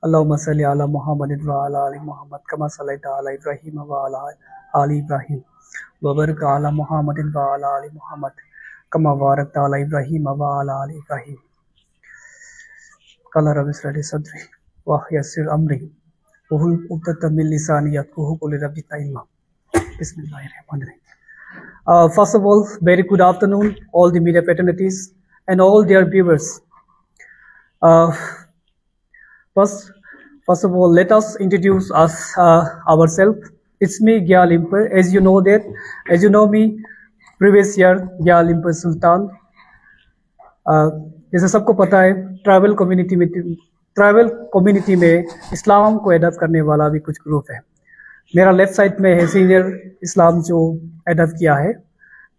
अल्लाहुम्मा सल्ली अला मुहम्मद व अला आलि मुहम्मद कमा सल्लैता अला इब्राहीम व अला आलि इब्राहीम व बारिक अला मुहम्मद व अला आलि मुहम्मद कमा बारकता अला इब्राहीम व अला आलि इब्राहीम। क़ाल रब्बि इश्रह ली सदरी व यस्सिर अमरी वहुल उक़दतम मिन लिसानी यफ़क़हू क़ौली रब्बि ज़िदनी बिस्मिल्लाहिर्रहमानिर्रहीम। First of all, very good afternoon, all the media fraternities and all their viewers. First of all, let us introduce ourselves. It's me, Gya Limper. As you know me, previous year, Gya Limper Sultan. जैसे सबको पता है, tribal community में इस्लाम को adopt करने वाला भी कुछ ग्रुप है। मेरा लेफ्ट साइड में है सीनियर इस्लाम जो एडॉप्ट किया है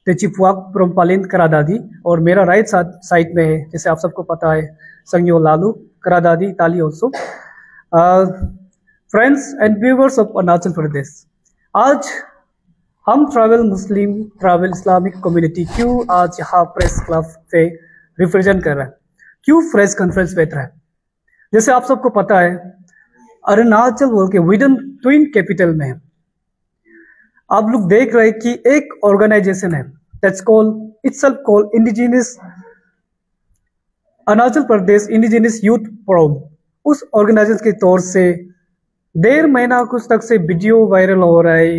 तेचिपुआक प्रोमपालिन करादादी, और मेरा राइट साइड में है, जैसे आप सबको पता है, संयो लालू करादादी ताली also. Friends and viewers of Arunachal Pradesh, आज हम ट्राइबल इस्लामिक कम्युनिटी क्यों आज यहाँ प्रेस क्लब पे रिप्रेजेंट कर रहे हैं, क्यों प्रेस कॉन्फ्रेंस बैठ रहा है। जैसे आप सबको पता है, अरुणाचल बोल के विदन ट्विन कैपिटल में है। आप लोग देख रहे हैं कि एक ऑर्गेनाइजेशन है that's called itself called indigenous Arunachal Pradesh indigenous youth forum. उस ऑर्गेनाइजेशन के तौर से 1.5 महीना कुछ तक से वीडियो वायरल हो रहा है।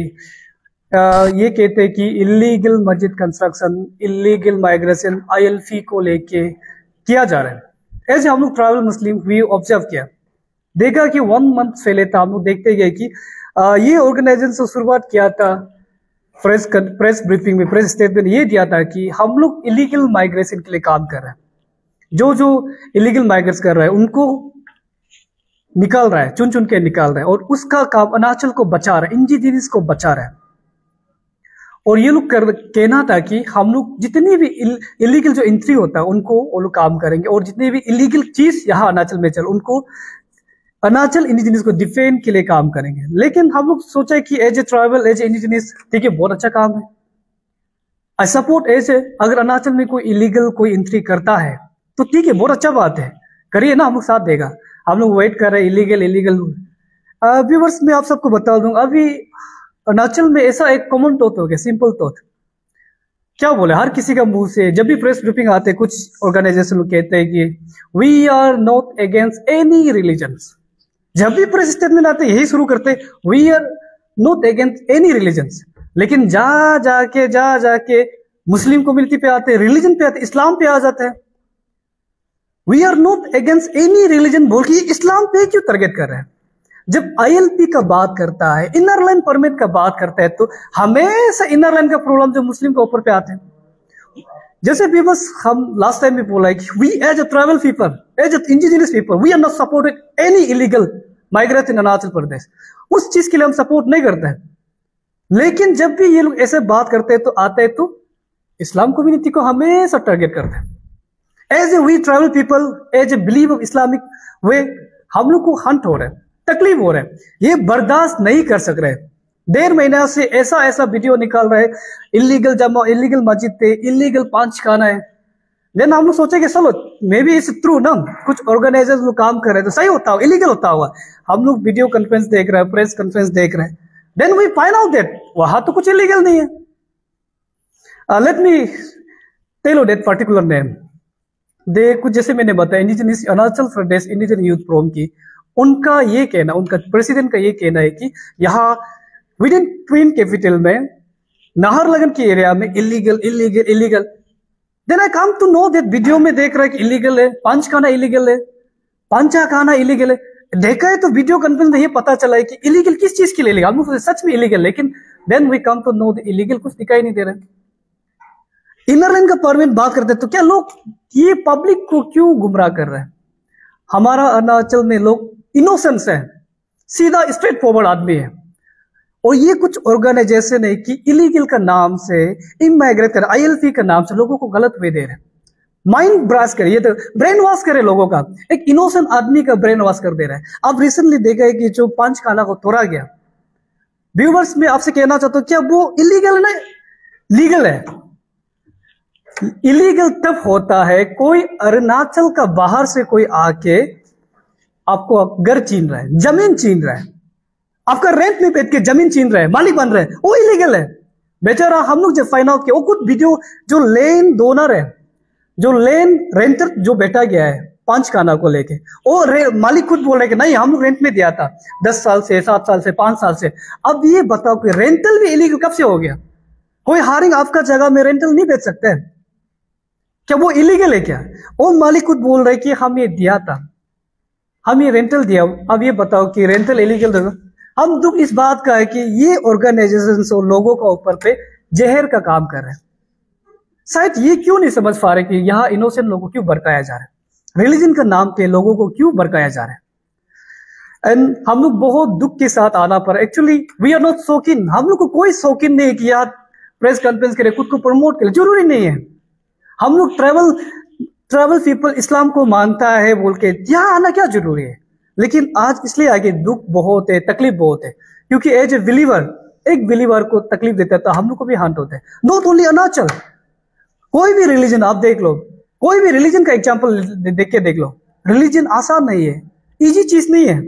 ये कहते हैं कि इलीगल मस्जिद कंस्ट्रक्शन, इलीगल माइग्रेशन ILP को लेके किया जा रहा है। ऐसे हम लोग ट्राइबल मुस्लिम भी ऑब्जर्व किया, देखा कि 1 मंथ पहले था, हम लोग देखते गए कि ये ऑर्गेनाइजेशन से शुरुआत किया था। प्रेस ब्रीफिंग में प्रेस स्टेटमेंट ये दिया था कि हम लोग इलीगल माइग्रेशन के लिए काम कर रहे हैं। जो इलीगल माइग्रेट कर रहा है उनको निकाल रहा है, चुन के निकाल रहा है, और उसका काम अरुणाचल को बचा रहा है, इंडिजिनस को बचा रहा है। और ये लोग कहना था कि हम लोग जितनी भी इलीगल जो एंट्री होता है उनको वो लोग काम करेंगे, और जितनी भी इलीगल चीज यहाँ अरुणाचल में चल उनको अरुणाचल इंडिजिनस को डिफेंड के लिए काम करेंगे। लेकिन हम लोग सोचा कि as a tribal, as a indigenous, ठीक है, बहुत अच्छा काम है, आई सपोर्ट। ऐसे अगर अरुणाचल में कोई इलीगल कोई एंट्री करता है तो ठीक है, बहुत अच्छा बात है, करिए ना, हम लोग साथ देगा। हम लोग वेट कर रहे हैं इलीगल व्यूवर्स में आप सबको बता दूंगा, अभी अरुणाचल में ऐसा एक कॉमन थॉट हो गया, सिंपल थॉट। क्या बोले, हर किसी का मुंह से जब भी प्रेस ब्रीफिंग आते हैं, कुछ ऑर्गेनाइजेशन कहते हैं कि we are not against any religions. जब भी प्रेस स्टेटमेंट आते यही शुरू करते, we are not against any religions. लेकिन जा जाके मुस्लिम कम्युनिटी पे आते, रिलीजन पे आते, इस्लाम पे आ जाते हैं। We are not against any religion बोल के इस्लाम पे क्यों टारगेट कर रहे हैं। जब ILP का बात करता है, इनर लाइन परमिट का बात करता है, तो हमेशा इनर लाइन का प्रॉब्लम जो मुस्लिम के ऊपर पे आते हैं। जैसे भी बस हम लास्ट टाइम भी बोला है कि we as a tribal people, as a indigenous people, we are not supported any illegal migrate इन अरुणाचल प्रदेश। उस चीज के लिए हम सपोर्ट नहीं करते हैं। लेकिन जब भी ये लोग ऐसे बात करते हैं तो आते हैं तो इस्लाम कम्युनिटी को हमेशा टारगेट करते हैं। As A V tribal people, as a believe of Islamic वे, हम लोग को हंट हो रहा है, तकलीफ हो रहा है, ये बर्दाश्त नहीं कर सक रहे। 1.5 महीना से ऐसा वीडियो निकाल रहे, इलीगल जमा, इलीगल मस्जिद थे, इलीगल पांचखाना है। देन हम लोग सोचे कि चलो मे बी इट्स ट्रू ना, कुछ ऑर्गेनाइजर्स लोग काम कर रहे हैं तो सही होता होगा, इलीगल होता होगा। हम लोग वीडियो कॉन्फ्रेंस देख रहे हैं, प्रेस कॉन्फ्रेंस देख रहे हैं, then we find out that वहां तो कुछ इलीगल नहीं है। Let me tell you that particular name. दे कुछ जैसे मैंने बताया, indigenous Arunachal Pradesh indigenous youth forum की, उनका ये कहना, उनका प्रेसिडेंट का ये कहना है कि यहाँ विद इन ट्विन कैपिटल में नाहरलगन के एरिया में illegal. Then I come to know that video में देख रहा है कि इलीगल है, पांचखाना इलीगल है, पांचाखाना इलीगल है। देखा है तो वीडियो कॉन्फ्रेंस में ये पता चला है कि इलीगल किस चीज के लिए इलीगल, हम सच में इलीगल, लेकिन then we come to know the illegal कुछ दिखाई नहीं दे रहा है। इनर लाइन का परमिट बात करते हैं तो क्या लोग ये पब्लिक को क्यों गुमराह कर रहे हैं। हमारा अरुणाचल में लोग इनोसेंस है, सीधा स्ट्रेट फॉरवर्ड आदमी है, और ये कुछ ऑर्गेनाइजेशन है कि इलीगल का नाम से, इमाइग्रेट कर ILP का नाम से लोगों को गलत वे दे रहे हैं। माइंड ब्राश करे, ये तो ब्रेन वॉश करे लोगों का, एक इनोसेंट आदमी का ब्रेन वॉश कर दे रहा है। अब रिसेंटली देखा है कि जो पांचखाना को तोड़ा गया, व्यूवर्स में आपसे कहना चाहता हूं, क्या वो इलीगल है, लीगल है। इलीगल तब होता है कोई अरुणाचल का बाहर से कोई आके आपको घर छीन रहा है, जमीन छीन रहा है, आपका रेंट में बैठ के जमीन छीन रहा है, मालिक बन रहा है, वो इलीगल है। बेचारा हम लोग जब फाइंड आउट किया, वो कुछ वीडियो जो लैंड डोनर है, जो लैंड रेंटर जो बैठा गया है पंचकाना को लेके, वो मालिक खुद बोल रहे कि नहीं हम लोग रेंट में दिया था 10 साल से, 7 साल से, 5 साल से। अब ये बताओ कि रेंटल भी इलीगल कब से हो गया? कोई हारिंग आपका जगह में रेंटल नहीं बेच सकते हैं क्या? वो इलीगल है क्या? वो मालिक खुद बोल रहे कि हम ये दिया था, हम ये रेंटल दिया। अब ये बताओ कि रेंटल इलीगल होगा? हम दुख इस बात का है कि ये ऑर्गेनाइजेशन और लोगों का ऊपर पे जहर का काम कर रहे हैं। शायद ये क्यों नहीं समझ पा रहे कि यहाँ इनोसेंट लोगों को क्यों भड़काया जा रहा है, रिलीजन का नाम पे लोगों को क्यों भड़काया जा रहा है। एंड हम लोग बहुत दुख के साथ आना पड़ा। एक्चुअली वी आर नॉट शौकीन, हम लोग को कोई शौकीन नहीं है कि यार प्रेस कॉन्फ्रेंस करे, खुद को प्रमोट करे, जरूरी नहीं है। हम लोग ट्रैवल पीपल इस्लाम को मानता है बोल के यहाँ आना क्या जरूरी है? लेकिन आज इसलिए आगे दुख बहुत है, तकलीफ बहुत है, क्योंकि एज ए बिलीवर, एक बिलीवर को तकलीफ देता है तो हम लोग को भी हार्ट होता है। नॉट ओनली अरुणाचल, कोई भी रिलीजन आप देख लो, कोई भी रिलीजन का एग्जांपल देख लो। रिलीजन आसान नहीं है, इजी चीज नहीं है।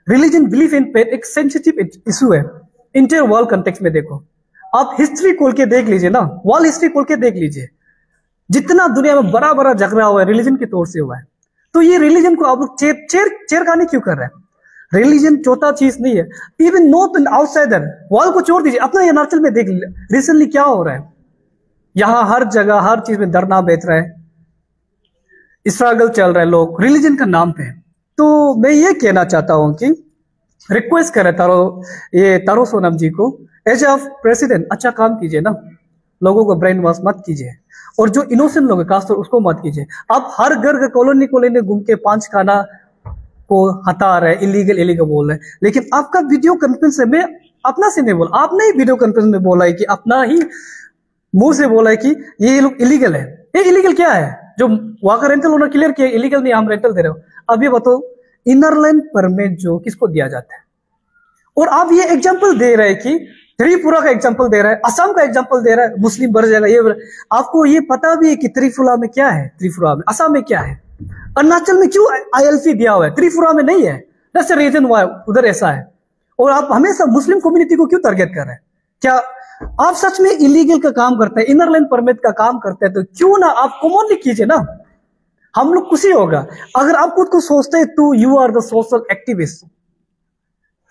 रिलीजन बिलीफ इन फेथ एक सेंसिटिव इशू है। इंटर वर्ल्ड कंटेक्स्ट में देखो, आप हिस्ट्री खोल के देख लीजिए ना, वर्ल्ड हिस्ट्री खोल के देख लीजिए, जितना दुनिया में बड़ा बड़ा झगड़ा हुआ है रिलीजन के तौर से हुआ है। तो ये रिलीजन को आप लोग चेरखानी क्यों कर रहे हैं? रिलीजन छोटा चीज नहीं है। Even not an outsider, world को छोड़ दीजिए, अपना ये अरुणाचल में देख लीजिए रिसेंटली क्या हो रहा है। यहाँ हर जगह हर चीज में धरना बेच रहा है, स्ट्रगल चल रहा है लोग रिलीजन का नाम पे। तो मैं ये कहना चाहता हूं कि रिक्वेस्ट करे तारो सोनम जी को, एज ऑफ प्रेसिडेंट अच्छा काम कीजिए ना, लोगों को ब्रेन वॉश मत कीजिए, और जो इनोसेंट लोग है खासतौर उसको मत कीजिए। आप हर घर के कॉलोनी घूम के पंचकाना को हटा रहे, इलीगल बोल रहे, लेकिन आपका वीडियो कॉन्फ्रेंस में अपना से नहीं बोला, आपने ही वीडियो कॉन्फ्रेंस में बोला है कि अपना ही मुंह से बोला है कि ये लोग इलीगल है। ये इलीगल क्या है? जो वहां का रेंटल ओनर क्लियर किया इलीगल नहीं, हम रेंटल दे रहे हो। अब ये बताओ इनर लाइन परमिट जो किसको दिया जाता है? और आप ये एग्जांपल दे रहे हैं कि त्रिपुरा का एग्जांपल दे रहा है, असम का एग्जांपल दे रहा है, मुस्लिम बढ़ जाएगा ये। आपको ये पता भी है कि त्रिपुरा में क्या है, त्रिपुरा में, असम में क्या है, अरुणाचल में क्यों ILC दिया हुआ है, त्रिपुरा में नहीं है। दैट्स द रीजन व्हाई उधर ऐसा है। और आप हमेशा मुस्लिम कम्युनिटी को क्यों टारगेट कर रहे हैं? क्या आप सच में इलीगल का काम करते हैं, इनर लाइन परमिट का काम करते हैं, तो क्यों ना आप कॉमनली कीजिए ना, हम लोग खुशी होगा। अगर आप खुद को सोचते हैं तो you are the social activist.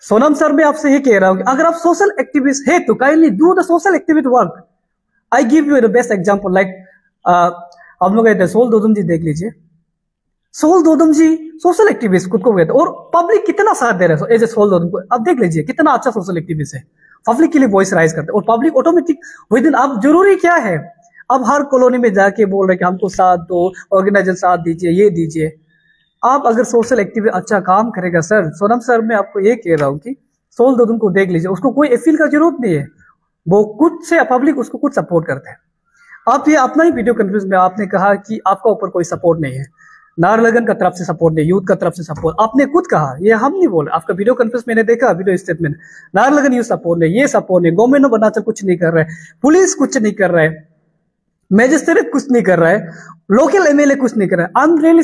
Sonam sir मैं आपसे ये कह रहा हूं कि अगर आप सोशल एक्टिविस्ट है तो kindly do the social activity work. I give you the best example, like हम लोग कहते हैं सोल दोदम जी, देख लीजिए सोल दोदम जी सोशल एक्टिविस्ट खुद को कहते हैं, और पब्लिक कितना साथ दे रहे हैं एज ए सोल दोदम को। अब देख लीजिए कितना अच्छा सोशल एक्टिविस्ट है, पब्लिक के लिए वॉइस राइज करते हैं, और पब्लिक ऑटोमेटिक विद इन। अब जरूरी क्या है, अब हर कॉलोनी में जाके बोल रहे कि हमको साथ दो, ऑर्गेनाइजेशन साथ दीजिए, ये दीजिए। आप अगर सोशल एक्टिविटी अच्छा काम करेगा सर, सोनम सर मैं आपको ये कह रहा हूं कि सोल दोदम को देख लीजिए, उसको कोई अपील का जरूरत नहीं है, वो खुद से पब्लिक उसको खुद सपोर्ट करते हैं। आप ये अपना ही वीडियो कॉन्फ्रेंस में आपने कहा कि आपका ऊपर कोई सपोर्ट नहीं है, नारलगन का तरफ से सपोर्ट नहीं, यूथ का तरफ से सपोर्ट, आपने खुद कहा, ये हम नहीं बोले। आपका वीडियो कॉन्फ्रेंस मैंने देखा, वीडियो स्टेटमेंट, नारलगन यूथ सपोर्ट नहीं, ये सपोर्ट नहीं, गवर्नमेंट ऑफ अरुणाचल कुछ नहीं कर रहा है, पुलिस कुछ नहीं कर रहा है, मैजिस्ट्रेट कुछ नहीं कर रहा है, लोकल MLA कुछ नहीं कर रहा है।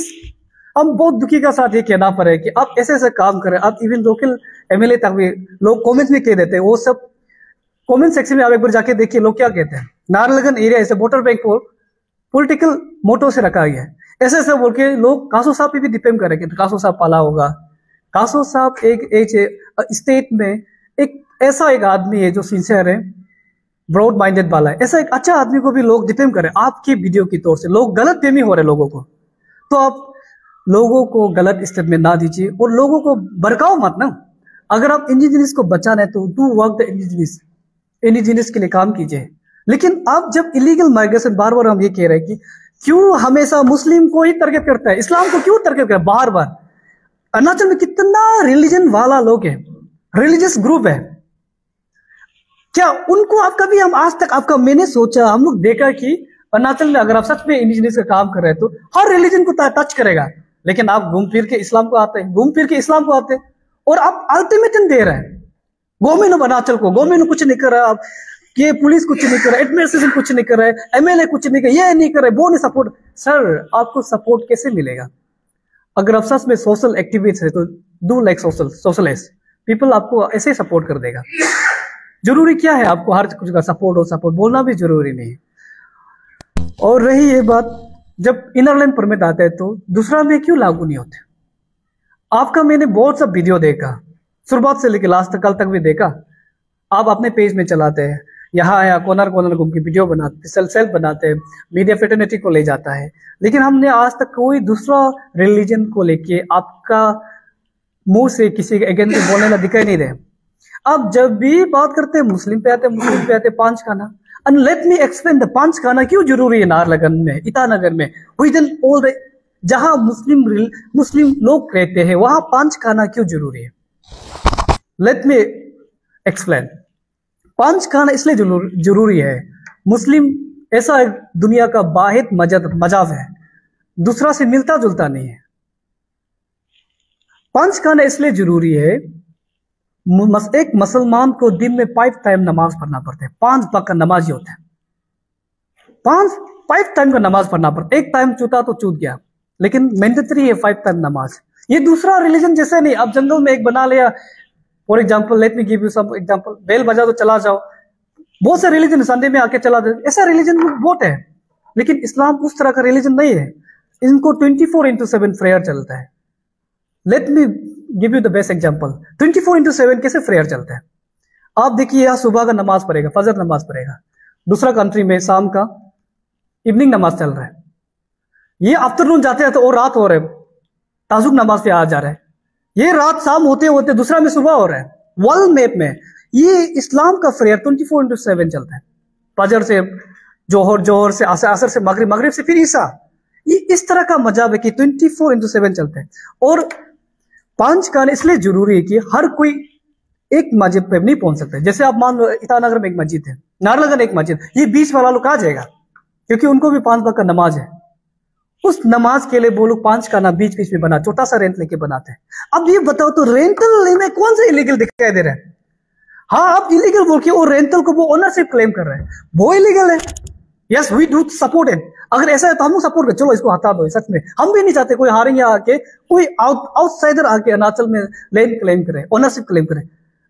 हम बहुत दुखी का साथ ये कहना पड़े कि आप ऐसे ऐसे काम कर रहे हैं। आप इवन लोकल MLA तक भी लोग कमेंट्स में कह देते हैं, वो सब कमेंट सेक्शन में आप एक बार जाके देखिए लोग क्या कहते हैं। नारलगन एरिया ऐसे वोटर बैंक को पॉलिटिकल मोटो से रखा गया है, ऐसे ऐसे बोल के लोग कासो साहब पे भी डिपेंड करेंगे, कासो साहब पाला होगा। कासो साहब एक स्टेट में एक ऐसा एक आदमी है जो सिंसियर है, ब्रॉड माइंडेड वाला है, ऐसा एक अच्छा आदमी को भी लोग डिपेंड करें आपकी वीडियो की तौर से। लोग गलत फहमी हो रहे लोगों को, तो आप लोगों को गलत स्टेटमेंट ना दीजिए और लोगों को भड़काओ मत ना। अगर आप इंडिजिनियस को बचाना है तो डू वर्क द इंडिजिनियस के लिए काम कीजिए। लेकिन आप जब इलीगल माइग्रेशन, बार बार हम ये कह रहे हैं कि क्यों हमेशा मुस्लिम को ही टारगेट करता है, इस्लाम को क्यों टारगेट करता है बार बार? अरुणाचल में कितना रिलीजन वाला लोग है, रिलीजियस ग्रुप है, क्या उनको आप कभी, हम आज तक आपका मैंने सोचा, हम लोग देखा कि अरुणाचल में अगर आप सच में इंडिजिनियस का काम कर रहे हैं तो हर रिलीजन को टच करेगा, लेकिन आप घूम फिर के इस्लाम को आते हैं, घूम फिर के इस्लाम को आते हैं, और आप अल्टीमेटम दे रहे हैं गवर्नमेंट ऑफ अरुणाचल को। गवर्नमेंट कुछ नहीं कर रहा, आप कि पुलिस कुछ नहीं कर रहा है, एडमिनिस्ट्रेशन कुछ नहीं कर रहा है, एमएलए कुछ नहीं कर, ये नहीं कर रहा है, वो नहीं सपोर्ट। सर आपको सपोर्ट कैसे मिलेगा? अगर आप सच में सोशल एक्टिविस्ट है तो डू लाइक सोशलिस्ट पीपल, आपको ऐसे सपोर्ट कर देगा। जरूरी क्या है आपको हर कुछ का सपोर्ट हो, सपोर्ट बोलना भी जरूरी नहीं है। और रही ये बात, जब इनर लाइन परमिट आता है तो दूसरा में क्यों लागू नहीं होते? आपका मैंने बहुत सा वीडियो देखा, शुरुआत से लेकर लास्ट तक, कल तक भी देखा। आप अपने पेज में चलाते हैं, यहाँ कॉर्नर कॉर्नर घूम के वीडियो बनाते, सेल्फ बनाते हैं, मीडिया फ्रेटर्निटी को ले जाता है, लेकिन हमने आज तक कोई दूसरा रिलीजन को लेके आपका मुंह से किसी के अगेंस्ट बोलने ला दिखाई नहीं दे। अब जब भी बात करते हैं मुस्लिम पे आते पांच खाना। And let me explain the पांच खाना क्यों जरूरी है नाहरलगुन में, ईटानगर में, विदिन ऑल द जहां मुस्लिम लोग रहते हैं वहां पांच खाना क्यों जरूरी है? लेट मी एक्सप्लेन। पांच खाना इसलिए जरूरी है, मुस्लिम ऐसा एक दुनिया का वाहिद मजहब है, दूसरा से मिलता जुलता नहीं है। पांच खाना इसलिए जरूरी है, एक मुसलमान को दिन में 5 टाइम नमाज पढ़ना पड़ता है, 5 वक्त का नमाजी होता है, 5 टाइम का नमाज पढ़ना पड़ता है। एक टाइम चूता तो चूत गया, लेकिन मैंडेटरी है 5 टाइम नमाज। ये दूसरा रिलीजन जैसे नहीं, आप जंगल में एक बना लिया, for example let me give you some example, bell बजा तो चला जाओ। बहुत से रिलीजन संडे में आके चला जाए, ऐसा रिलीजन बहुत है, लेकिन इस्लाम उस तरह का रिलीजन नहीं है। इनको 24/7 प्रेयर चलता है। Let me give you the best example, 24/7 कैसे प्रेयर चलता है? आप देखिए, यहाँ सुबह का नमाज पढ़ेगा, फजर नमाज पढ़ेगा, दूसरा कंट्री में शाम का इवनिंग नमाज चल रहा है, ये आफ्टरनून जाते हैं तो और रात हो रहा है, ताजुक नमाज पे आ जा रहा है, ये रात शाम होते होते दूसरा में सुबह हो रहा है। वर्ल्ड मैप में ये इस्लाम का प्रेयर 24/7 चलता है, फजर से जोहर से असर से मगरिब से फिर ईसा। ये इस तरह का मजहब है कि 24/7 चलता है। और पांच खाने इसलिए जरूरी है कि हर कोई एक मस्जिद पे नहीं पहुंच सकता। जैसे आप मान लो ईटानगर में एक मस्जिद है, नाहरलगुन एक मस्जिद, ये बीच वाला लोग कहाँ जाएगा? क्योंकि उनको भी 5 वक्त का नमाज है। उस नमाज के लिए वो लोग 5 खाना बीच में बना, छोटा सा रेंट लेके बनाते हैं। अब ये बताओ तो रेंटल लेने कौन सा इलीगल दिखाई दे रहा है? हाँ, आप इलीगल बोल के वो रेंटल को वो ओनरशिप क्लेम कर रहे हैं, वो इलीगल है। Yes, we do support it. अगर ऐसा है तो हम सपोर्ट करें, चलो इसको हटा दो। सच में हम भी नहीं चाहते कोई हारेंगे आके, कोई आउटसाइडर आके अरुणाचल में लैंड क्लेम करे, ओनरशिप क्लेम करे।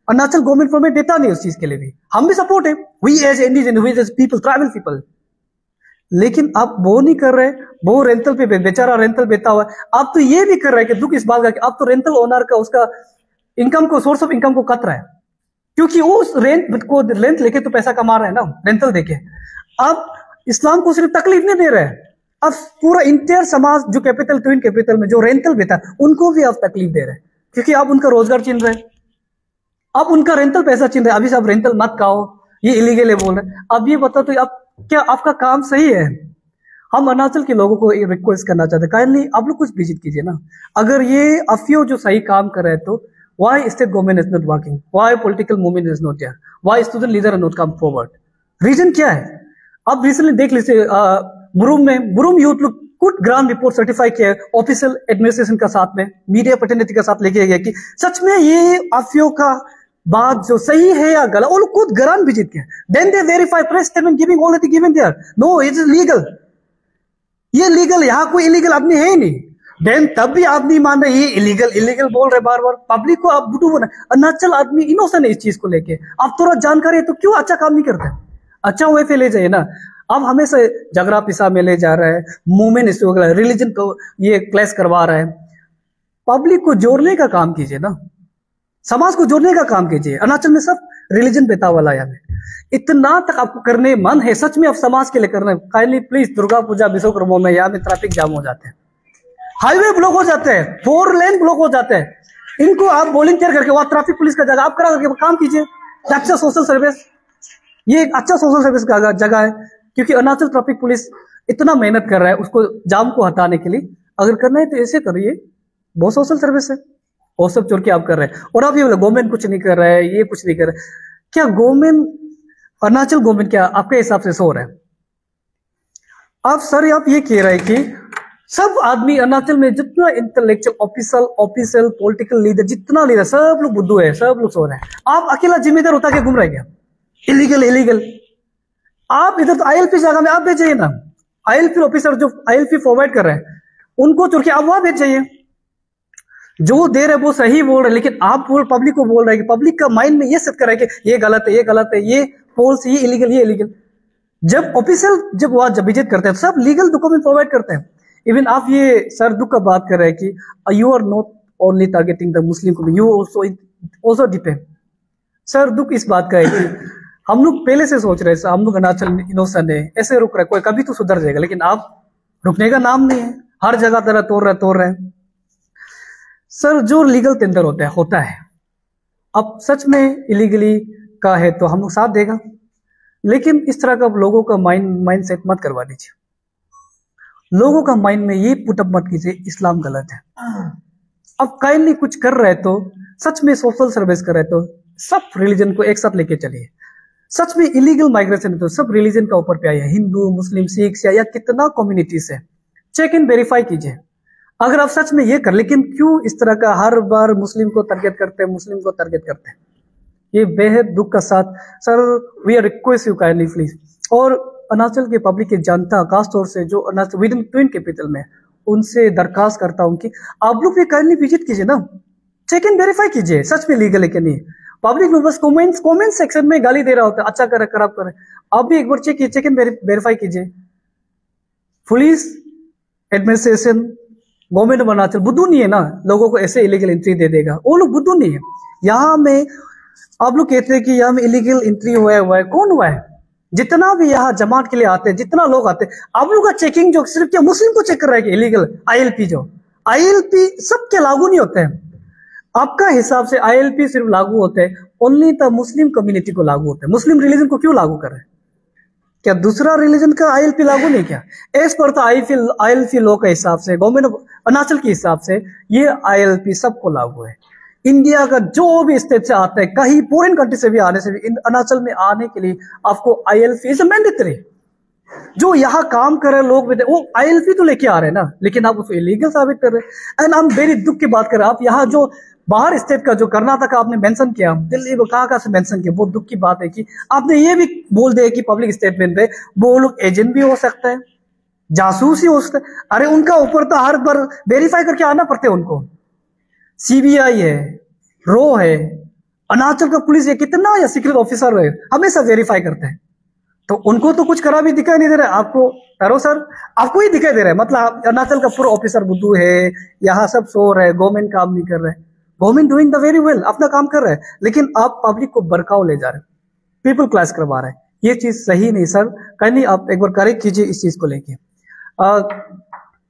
अरुणाचल गवर्नमेंट परमिट देता नहीं उस चीज के लिए भी, हम भी सपोर्ट है, we as इंडिजन, we as people, tribal people. लेकिन आप वो नहीं कर रहे, वो रेंटल पे बेचारा रेंटल बेचा हुआ है। आप तो ये भी कर रहे हैं कि दुख इस बात का कि आप तो रेंटल ओनर का उसका इनकम को, सोर्स ऑफ इनकम को कट रहा है, क्योंकि वो उस रेंट को रेंट लेके तो पैसा कमा रहा है ना, रेंटल देके। अब इस्लाम को सिर्फ तकलीफ नहीं दे रहे हैं, अब पूरा इंटायर समाज जो कैपिटल, ट्विन कैपिटल में जो रेंटल बेचा उनको भी आप तकलीफ दे रहे हैं, क्योंकि आप उनका रोजगार छीन रहे हैं, आप उनका रेंटल पैसा छीन रहे हैं। अभी से आप रेंटल मत खाओ, ये इलीगल है बोल रहे हैं। अब ये बताओ तो आप क्या आपका काम सही है? हम अरुणाचल के लोगों को रिक्वेस्ट करना चाहते हैं, काइंडली आप लोग कुछ विजिट कीजिए ना। अगर ये अफियो जो सही काम कर रहे हैं तो why state government is not working, why political movement is not there, why student leader are not come forward? Reason क्या है? आप रिसेंटली देख लीजिए, मुरुम यूथ लोग गुड ग्रांड रिपोर्ट सर्टिफाई किया है ऑफिशियल एडमिनिस्ट्रेशन का साथ में, मीडिया प्रतिनिधि का साथ लेके गया कि सच में ये अफियो का बात जो सही है या गलत, वो लोग खुद ग्रांड विजिट किया, then they verify press statement giving already given there, no it is legal, ये लीगल, यहाँ कोई इलीगल आदमी है ही नहीं। देन तब भी आप नहीं मान रहे, ये इलीगल बोल रहे बार बार, पब्लिक को आप बुद्धू बना। अरुणाचल आदमी इनोसेंट है इस चीज को लेके, आप थोड़ा जानकारी है तो क्यों अच्छा काम नहीं करते? अच्छा वे पे ले जाइए ना। अब हमेशा झगड़ा पिसा में ले जा रहा है, मूवमेंट इस रिलीजन को ये क्लैश करवा रहा है। पब्लिक को जोड़ने का काम कीजिए ना, समाज को जोड़ने का काम कीजिए। अरुणाचल में सब रिलीजन बेता वाला है, इतना तक आपको करने मन है, सच में आप समाज के लिए करना है, काइंडली प्लीज दुर्गा पूजा विश्वकर्मा में यहाँ में ट्रैफिक जाम हो जाते हैं, हाईवे ब्लॉक हो जाते हैं, 4 लेन ब्लॉक हो जाते हैं, इनको आप वॉलंटियर करके वहां ट्रैफिक पुलिस का जगह आप करा करके काम कीजिए। अच्छा सोशल सर्विस, ये एक अच्छा सोशल सर्विस का जगह है, क्योंकि अरुणाचल ट्रैफिक पुलिस इतना मेहनत कर रहा है उसको जाम को हटाने के लिए। अगर करना है तो ऐसे करिए, बहुत सोशल सर्विस है, वो सब छोड़ के आप कर रहे हैं। और आप ये गवर्नमेंट कुछ नहीं कर रहा है, ये कुछ नहीं कर रहा है, क्या गवर्नमेंट, अरुणाचल गवर्नमेंट क्या आपके हिसाब से सो रहा है? आप सर आप ये कह रहे हैं कि सब आदमी अरुणाचल में जितना इंटेलेक्चुअल ऑफिशियल पॉलिटिकल लीडर, जितना लीडर, सब लोग बुद्धू है, सब लोग सो रहे हैं, आप अकेला जिम्मेदार होता के घूम रहे क्या? इलीगल आप इधर तो आईएलपी जगह में आप भेज जाइए ना, आईएलपी ऑफिसर जो आईएलपी प्रोवाइड कर रहे हैं उनको चुन के आप वहां भेज जाइए। जो दे रहे वो सही बोल रहे, लेकिन आप पब्लिक को बोल रहे हैं कि पब्लिक का माइंड में ये सेट कर रहा है कि ये गलत है, ये गलत है, ये पोल्स, ये इलीगल, ये इलीगल। जब ऑफिशियल जब वहां जब विजिट करते हैं तो सब लीगल डॉक्यूमेंट प्रोवाइड करते हैं। इवन आप ये सर दुख का बात कर रहे हैं कि you are not only targeting the Muslim community, you also depend. Sir दुख इस बात का है कि हम लोग पहले से सोच रहे हैं, हम लोग अरुणाचल इनोसेंट है, ऐसे रुक रहे, कोई कभी तो सुधर जाएगा, लेकिन आप रुकने का नाम नहीं है, हर जगह तरह तोड़ रहे हैं। सर जो लीगल टेंडर होता है, अब सच में इलीगली का है तो हम लोग साथ देगा, लेकिन इस तरह का लोगों का माइंड सेट मत करवा दीजिए। लोगों का माइंड में ये पुटअप मत कीजिए इस्लाम गलत है। अब काइंडली कुछ कर रहे तो सच में सोशल सर्विस कर रहे तो सब रिलीजन को एक साथ लेके चलिए। सच में इलीगल माइग्रेशन है तो सब रिलीजन का ऊपर पे आइए, हिंदू, मुस्लिम, सिख या कितना कम्युनिटीज है, चेक इन वेरीफाई कीजिए। अगर आप सच में ये कर, लेकिन क्यों इस तरह का हर बार मुस्लिम को टारगेट करते हैं, मुस्लिम को टारगेट करते हैं, ये बेहद दुख का साथ। Sir we are request you kindly please. और अरुणाचल के पब्लिक की जनता खासतौर से जो Arunachal within twin capital में, उनसे दरखास्त करता हूं कि आप लोग भी काइंडली विजिट कीजिए ना, चेक इन वेरीफाई कीजिए सच में लीगल है कि नहीं। पब्लिक लोग बस कमेंट सेक्शन में गाली दे रहा होता है, अच्छा करे खराब करे, आप भी एक बार चेक इन वेरीफाई कीजिए। Police administration government of Arunachal बुद्धू नहीं है ना, लोगों को ऐसे इलीगल एंट्री दे देगा, वो लोग बुद्धू नहीं है। यहाँ में आप लोग कहते हैं कि यहाँ में इलीगल एंट्री हुआ है, कौन हुआ है? जितना भी यहाँ जमात के लिए आते हैं, जितना लोग आते हैं, आप लोग का चेकिंग जो सिर्फ क्या मुस्लिम को चेक कर रहा है कि इलीगल आईएलपी, जो आईएलपी सबके लागू नहीं होते हैं। आपका हिसाब से आईएलपी सिर्फ लागू होते हैं ओनली द मुस्लिम कम्युनिटी को लागू होते हैं। मुस्लिम रिलीजन को क्यों लागू कर रहे हैं? क्या दूसरा रिलीजन का आईएलपी लागू नहीं? क्या एज पर तो आईएलपी लॉ के हिसाब से, गवर्नमेंट ऑफ अरुणाचल के हिसाब से ये आईएलपी सबको लागू है। इंडिया का जो भी स्टेट से आता है, कहीं फॉरेन कंट्री से भी आने से भी अरुणाचल में आने के लिए आपको आईएलपी इज मैंडेटरी। जो यहाँ काम कर रहे लोग भी वो आईएलपी तो लेके आ रहे हैं ना, लेकिन आप उसको इलीगल साबित कर रहे हैं। एंड हम वेरी दुख की बात कर रहे हैं, आप यहाँ जो बाहर स्टेट का जो कर्नाटक आपने मेंशन किया, दिल्ली को कहाँ से मेंशन किया, बहुत दुख की बात है कि आपने ये भी बोल दिया कि पब्लिक स्टेटमेंट पे वो लोग एजेंट भी हो सकता है, जासूस ही हो सकता है। अरे उनका ऊपर तो हर बार वेरीफाई करके आना पड़ता है उनको। सीबीआई है, रो है, अरुणाचल का पुलिस है, कितना या सीक्रेट ऑफिसर है, हमेशा वेरीफाई करते हैं। तो उनको तो कुछ करा भी दिखाई नहीं दे रहा है आपको। करो सर, आपको ही दिखाई दे रहा है, मतलब अरुणाचल का पूरा ऑफिसर बुद्धू है, यहाँ सब सो रहे, गवर्नमेंट काम नहीं कर रहे। Government doing the very well, अपना काम कर रहे हैं, लेकिन आप पब्लिक को बरकाव ले जा रहे हैं, पीपल क्लास करवा रहे हैं। ये चीज सही नहीं सर, कहीं आप एक बार करेक्ट कीजिए इस चीज को लेके।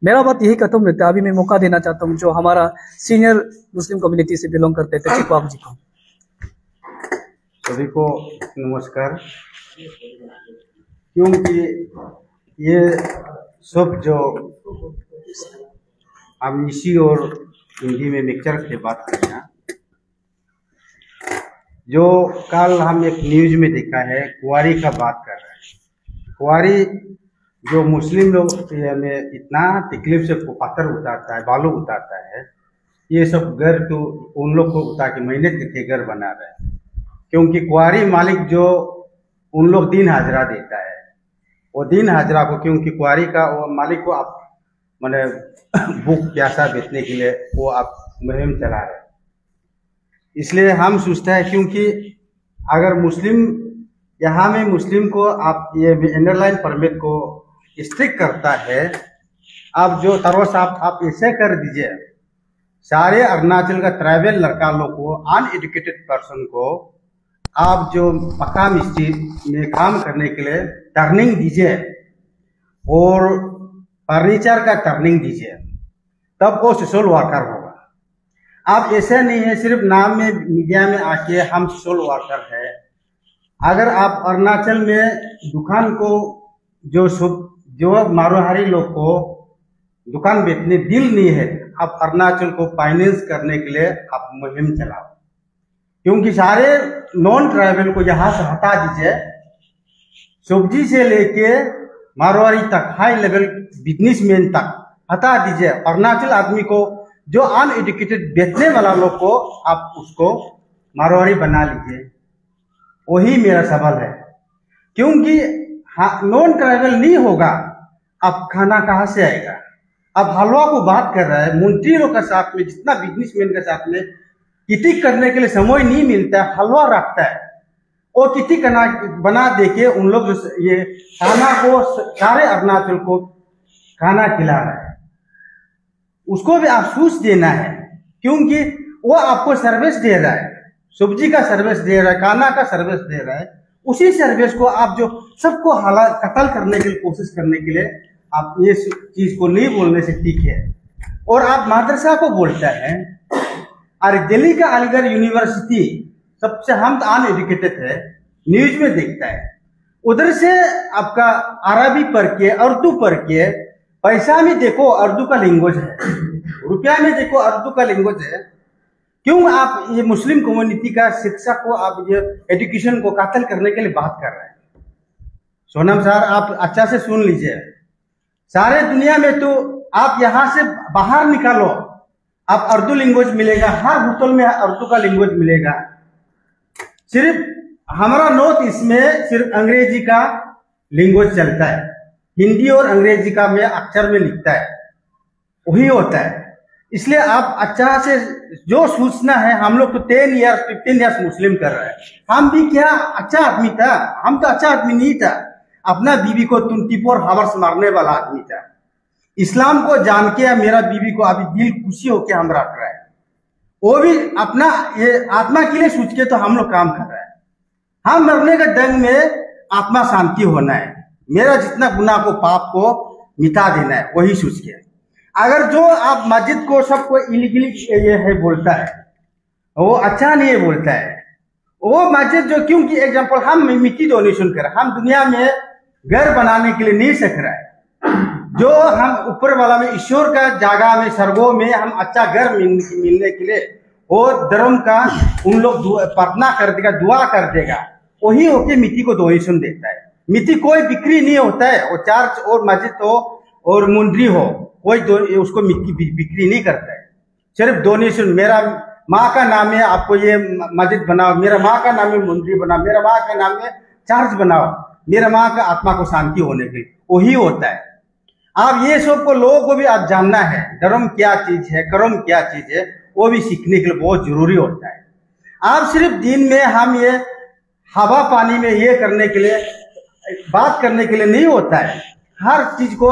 मेरा बात यही खत्म रहता है। अभी मैं मौका देना चाहता हूँ जो हमारा सीनियर मुस्लिम कम्युनिटी से बिलोंग करते थे, चिकवाक जी को। सभी को नमस्कार। क्योंकि ये सब जो हम इसी और हिंदी में मिक्सचर के बात कर रहे हैं, जो कल हम एक न्यूज में देखा है, कुंवारी का बात कर रहे हैं। कुंवारी जो मुस्लिम लोग में इतना तकलीफ से पत्थर उतारता है, बालू उतारता है, ये सब घर तो उन लोग को उतार के मेहनत करके घर बना रहे हैं। क्योंकि कुंवारी मालिक जो उन लोग दिन हाजरा देता है, वो दिन हाजरा को, क्योंकि कुंवारी का वो मालिक को आप मैंने भूख प्यासा बेचने के लिए वो आप मुहिम चला रहे हैं। इसलिए हम सोचते हैं, क्योंकि अगर मुस्लिम यहाँ में मुस्लिम को आप ये अंडरलाइन परमिट को स्ट्रिक्ट करता है, आप जो तरह आप ऐसे कर दीजिए, सारे अरुणाचल का ट्राइबल लड़का लोग को, अनएजुकेटेड पर्सन को आप जो पक्का मिस्त्री में काम करने के लिए टर्निंग दीजिए और फर्नीचर का टर्निंग दीजिए, तब वो सोशल वर्कर होगा। आप ऐसे नहीं है सिर्फ नाम में मीडिया में आके हम सोशल वर्कर है। अगर आप अरुणाचल में दुकान को जो मारोहारी लोग को दुकान बेचने दिल नहीं है, आप अरुणाचल को फाइनेंस करने के लिए आप मुहिम चलाओ। क्योंकि सारे नॉन ट्राइबल को यहाँ से हटा दीजिए, सब्जी से लेके मारवाड़ी तक, हाई लेवल बिजनेसमैन तक हटा दीजिए। अरुणाचल आदमी को जो अनएजुकेटेड बेचने वाला लोग को आप उसको मारवाड़ी बना लीजिए। वही मेरा सवाल है। क्योंकि नॉन ट्राइबल नहीं होगा, अब खाना कहाँ से आएगा? अब हलवा को बात कर रहा है, मंत्रियों के साथ में जितना बिजनेसमैन के साथ में किटी करने के लिए समय नहीं मिलता है, हलवा रखता है और किटी बना दे के उन लोग ये खाना को सारे अरुणाचल को खाना खिला रहा है। उसको भी अफसोस देना है, क्योंकि वो आपको सर्विस दे रहा है, सब्जी का सर्विस दे रहा है, खाना का सर्विस दे रहा है। उसी सर्विस को आप जो सबको कत्ल करने के लिए कोशिश करने के लिए आप ये चीज को नहीं बोलने से ठीक है। और आप मदरसा को बोलता है, और दिल्ली का अलीगढ़ यूनिवर्सिटी सबसे हम अनएजुकेटेड है, न्यूज में देखता है, उधर से आपका अरबी पढ़ के उर्दू पढ़ के पैसा में देखो उर्दू का लैंग्वेज है, रुपया में देखो उर्दू का लैंग्वेज है। क्यों आप ये मुस्लिम कम्युनिटी का शिक्षा को आप ये एजुकेशन को कत्ल करने के लिए बात कर रहे हैं? सोनम सर, आप अच्छा से सुन लीजिए, सारे दुनिया में तो आप यहां से बाहर निकालो, आप उर्दू लैंग्वेज मिलेगा, हर होटल में उर्दू का लैंग्वेज मिलेगा। सिर्फ हमारा नॉर्थ ईस्ट में सिर्फ अंग्रेजी का लैंग्वेज चलता है, हिंदी और अंग्रेजी का में अक्षर में लिखता है, वही होता है। इसलिए आप अच्छा से जो सोचना है, हम लोग तो 10 ईयर्स 15 ईयर्स मुस्लिम कर रहे हैं, हम भी क्या अच्छा आदमी था? हम तो अच्छा आदमी नहीं था, अपना बीवी को 24 आवर्स मारने वाला आदमी था। इस्लाम को जान के मेरा बीवी को अभी दिल खुशी होके हम रख रहा है, वो भी अपना ये आत्मा के लिए सोच के तो हम लोग काम कर रहे हैं। हम मरने के दंग में आत्मा शांति होना है, मेरा जितना गुनाह को पाप को मिटा देना है, वही सोच के। अगर जो आप मस्जिद को सबको इलीगली ये है बोलता है, वो अच्छा नहीं है बोलता है, वो मस्जिद जो, क्योंकि एग्जांपल हम मिट्टी डोनेशन कर, हम दुनिया में घर बनाने के लिए नहीं सीख रहा है, जो हम ऊपर वाला में ईश्वर का जगह में स्वर्गों में हम अच्छा घर मिलने के लिए वो धर्म का उन लोग प्रार्थना कर देगा, दुआ कर देगा, वही होके मिट्टी को डोनेशन देता है। मिट्टी कोई बिक्री नहीं होता है, वो चर्च और मस्जिद हो और मंदिर हो, कोई उसको मिट्टी बिक्री नहीं करता है, सिर्फ डोनेशन। मेरा माँ का नाम है, आपको ये मस्जिद बनाओ, मेरा माँ का नाम है मंदिर बनाओ, मेरा माँ का नाम है चर्च बनाओ, मेरा माँ का आत्मा को शांति होने के लिए, वही होता है। आप ये सब को लोगों को भी आज जानना है, धर्म क्या चीज है, कर्म क्या चीज है, वो भी सीखने के लिए बहुत जरूरी होता है। आप सिर्फ दिन में हम ये हवा पानी में ये करने के लिए बात करने के लिए नहीं होता है, हर चीज को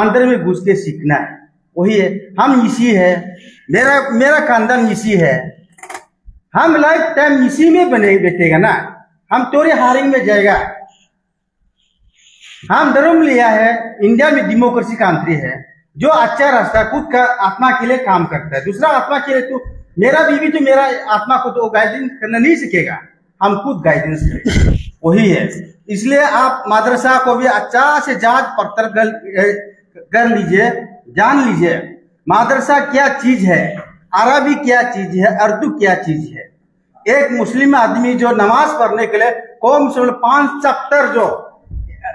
अंदर में घुस के सीखना है, वही है। हम इसी है, मेरा खानदान इसी है, हम लाइफ टाइम इसी में बने बैठेगा ना, हम तोरे हारिंग में जाएगा। हम धर्म लिया है, इंडिया में डेमोक्रेसी कंट्री है, जो अच्छा रास्ता खुद का आत्मा के लिए काम करता है, दूसरा आत्मा के लिए तो मेरा बीवी तो मेरा आत्मा को तो गाइडेंस करना नहीं सीखेगा, हम खुद गाइडेंस करें, वही है। इसलिए आप मदरसा को भी अच्छा से जांच पड़ताल कर लीजिए, जान लीजिए मदरसा क्या चीज है, अरबी क्या चीज है, उर्दू क्या चीज है। एक मुस्लिम आदमी जो नमाज पढ़ने के लिए कौम से 5 चैप्टर जो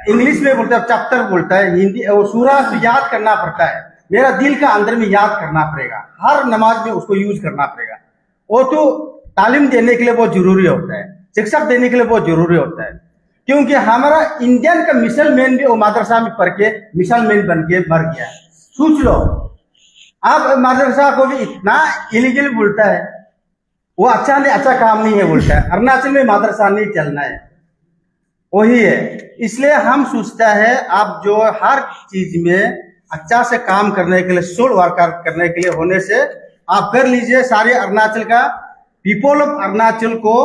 इंग्लिश में बोलता है चैप्टर बोलता है, हिंदी और सूरा से याद करना पड़ता है, मेरा दिल का अंदर में याद करना पड़ेगा, हर नमाज में उसको यूज करना पड़ेगा। वो तो तालीम देने के लिए बहुत जरूरी होता है, शिक्षा देने के लिए बहुत जरूरी होता है, क्योंकि हमारा इंडियन का मिसल मैन भी वो मदरसा में पढ़ के मिसल मैन बन के मर गया। सोच लो, अब मदरसा को भी इतना इलीगल बोलता है, वो अच्छा नहीं, अच्छा काम नहीं है बोलता है। अरुणाचल में मदरसा नहीं चलना है, वही है। इसलिए हम सोचता है आप जो हर चीज में अच्छा से काम करने के लिए, सोल वर्कर करने के लिए होने से आप कर लीजिए। सारे अरुणाचल का पीपल ऑफ अरुणाचल को,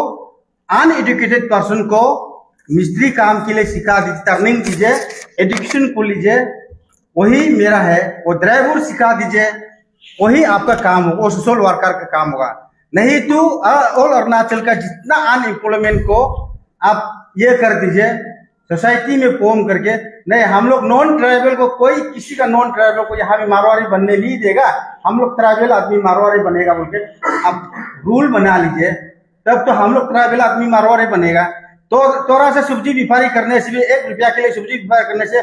अनएजुकेटेड पर्सन को मिस्त्री काम के लिए सिखा दीजिए, टर्निंग दीजिए, एजुकेशन को लीजिए, वही मेरा है। वो ड्राइवर सिखा दीजिए, वही आपका काम हो, वो सोशल वर्कर का काम होगा। नहीं तो ऑल अरुणाचल का जितना अनएम्प्लॉयमेंट को आप ये कर दीजिए सोसाइटी में फॉर्म करके। नहीं, हम लोग नॉन ट्राइबल को, कोई किसी का नॉन ट्राइबल को यहाँ भी मारवाड़ी बनने नहीं देगा, हम लोग ट्राइबल आदमी मारवाड़ी बनेगा बोल के अब रूल बना लीजिए, तब तो हम लोग ट्राइबल आदमी मारवाड़ी बनेगा। तो थोड़ा सा सब्जी व्यापारी करने से भी, 1 रुपया के लिए सब्जी व्यापार करने से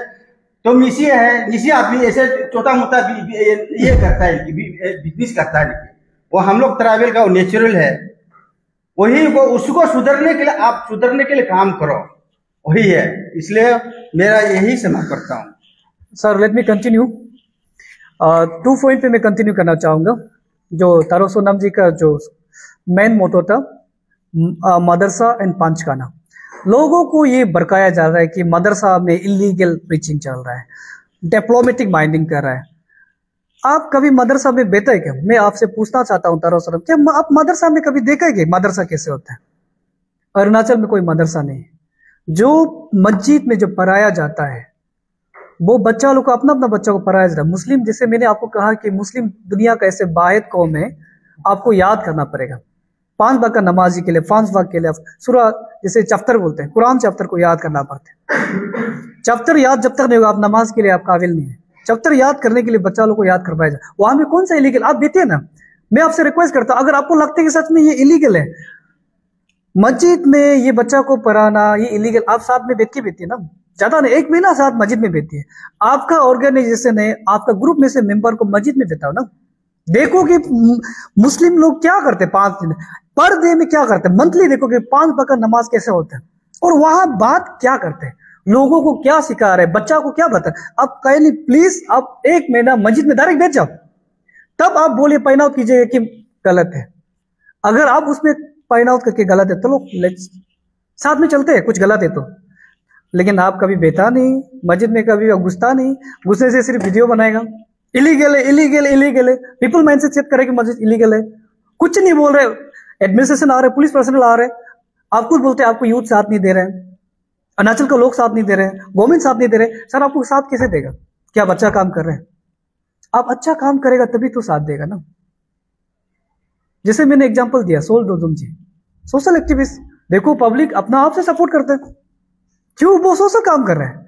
तो मिसी है, मिसी आदमी ऐसे छोटा मोटा ये करता है, बिजनेस करता है, वो हम लोग ट्राइबल का नेचुरल है, वही वो उसको सुधरने के लिए आप सुधरने के लिए काम करो। वही है, इसलिए मेरा यही से मैं करता हूँ। Sir let me continue. 2 point पे मैं कंटिन्यू करना चाहूँगा। जो तारो सोनम जी का जो मेन मोटो था, मदरसा एंड पंचखाना, लोगों को ये भड़काया जा रहा है कि मदरसा में इलीगल प्रीचिंग चल रहा है, डिप्लोमेटिक माइंडिंग कर रहा है। आप कभी मदरसा में बैठे हैं क्या? मैं आपसे पूछना चाहता हूँ तारो सोनम, क्या आप मदरसा में कभी देखा है कि मदरसा कैसे होता है? अरुणाचल में कोई मदरसा नहीं है। जो मस्जिद में जो पढ़ाया जाता है वो बच्चा लोग को अपना अपना बच्चा को पढ़ाया जाता है। मुस्लिम, जैसे मैंने आपको कहा कि मुस्लिम दुनिया का ऐसे वाहिद कौम है, आपको याद करना पड़ेगा 5 वक्त का नमाजी के लिए, 5 वक्त के लिए सूरा, जैसे चैप्टर बोलते हैं, कुरान चैप्टर को याद करना पड़ता है। चैप्टर याद जब तक नहीं होगा, आप नमाज के लिए आप काबिल नहीं है। चैप्टर याद करने के लिए बच्चा लोग को याद करवाया जाए। वहां में कौन सा इलीगल? आप देते हैं ना, मैं आपसे रिक्वेस्ट करता हूं, अगर आपको लगता है कि सच में ये इलीगल है, मस्जिद में ये बच्चा को पढ़ाना ये इलीगल, आप साथ में बैठ के बैठिए ना, ज्यादा नहीं, 1 महीना साथ मस्जिद में बैठिए। आपका ऑर्गेनाइजेशन है, आपका ग्रुप में से मेंबर को मस्जिद में बैठाओ ना। देखो कि मुस्लिम लोग क्या करते हैं 5 दिन पर डे में, क्या करते हैं मंथली, देखो कि 5 वक्त नमाज कैसे होते हैं, और वहां बात क्या करते हैं, लोगों को क्या सिखा रहे हैं, बच्चा को क्या बता। आप कहीं प्लीज आप 1 महीना मस्जिद में डायरेक्ट बैठ जाओ, तब आप बोलिए पॉइंट आउट कीजिएगा कि गलत है। अगर आप उसमें पॉइंट आउट करके गलत है तो लोग साथ में चलते हैं, कुछ गलत है तो। लेकिन आप कभी बैठा नहीं मस्जिद में, कभी घुसता नहीं, घुसने से सिर्फ वीडियो बनाएगा, इलीगल है, इलीगल इलीगल है, पीपल माइंड से सेट करेगा मस्जिद इलीगल है, कुछ नहीं बोल रहे। एडमिनिस्ट्रेशन आ रहे, पुलिस पर्सनल आ रहे, आप कुछ बोलते हैं, आपको यूथ साथ नहीं दे रहे हैं, अरुणाचल के लोग साथ नहीं दे रहे हैं, गवर्नमेंट साथ नहीं दे रहे। सर आपको साथ कैसे देगा? क्या आप अच्छा काम कर रहे हैं? आप अच्छा काम करेगा तभी तो साथ देगा ना। जैसे मैंने एग्जांपल दिया सोल दोदुम जी, सोशल एक्टिविस्ट, देखो पब्लिक अपना आप से सपोर्ट करते हैं, क्यों? वो सोशल काम कर रहे हैं।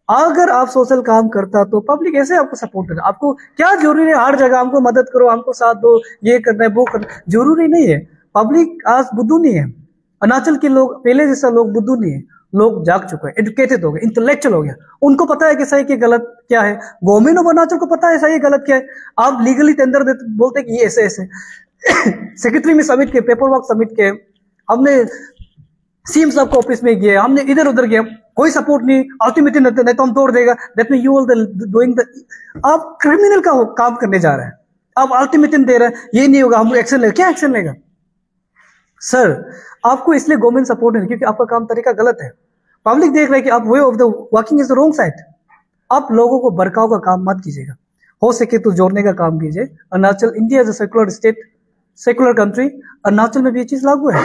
अगर आप सोशल काम करता तो पब्लिक ऐसे आपको सपोर्ट करता। आपको क्या जरूरी है हर जगह हमको मदद करो, हमको साथ दो, ये करना है वो करना, जरूरी नहीं है। पब्लिक आज बुद्धू नहीं है, अरुणाचल के लोग पहले जैसा लोग बुद्धू नहीं है, लोग जाग चुके हैं, एजुकेटेड हो गए, इंटेलेक्चुअल हो गया, उनको पता है कि सही के गलत क्या है। गवर्नमेंट ऑफ अरुणाचल को पता है सही गलत क्या है। आप लीगली टेंडर देते, बोलते कि ये ऐसे ऐसे सेक्रेटरी में सबमिट किए, पेपर वर्क सबमिट किए, हमने सीएम साहब को ऑफिस में गए, हमने इधर उधर गया, कोई सपोर्ट नहीं, अल्टीमेटली नहीं तो हम तोड़ देगा, that mean you all doing the, आप क्रिमिनल का काम करने जा रहे हैं, आप अल्टीमेटम दे रहे हैं, ये नहीं होगा हम एक्शन लेगा। क्या एक्शन लेगा सर? आपको इसलिए गवर्नमेंट सपोर्ट नहीं, क्योंकि आपका काम तरीका गलत है। पब्लिक देख रहे हैं कि आप way of the working is the wrong side. आप लोगों को भड़काव का काम मत कीजिएगा, हो सके तो जोड़ने का काम कीजिए। Arunachal, India is a secular state, secular country, Arunachal में भी ये चीज लागू है।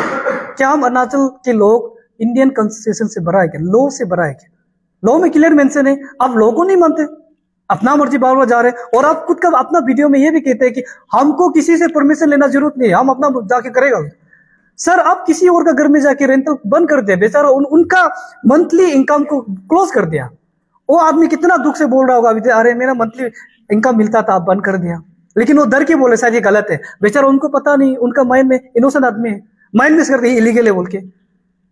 क्या हम अरुणाचल के लोग इंडियन कॉन्स्टिट्यूशन से बड़ा है क्या? लॉ से बड़ा है क्या? लॉ में क्लियर मेंशन है, आप लॉ को नहीं मानते, अपना मर्जी बार बार जा रहे हैं। और आप खुद का अपना वीडियो में ये भी कहते हैं कि हमको किसी से परमिशन लेना जरूरत नहीं है, हम अपना जाके करेगा। सर आप किसी और का घर में जाके रेंटल बंद कर दिया, बेचारा उनका मंथली इनकम को क्लोज कर दिया। वो आदमी कितना दुख से बोल रहा होगा अभी, अरे मेरा मंथली इनकम मिलता था, आप बंद कर दिया। लेकिन वो डर के बोले शायद ये गलत है, बेचारा उनको पता नहीं, उनका माइंड में, इनोसेंट आदमी है, माइंड में कर दिया इलीगल है बोल के।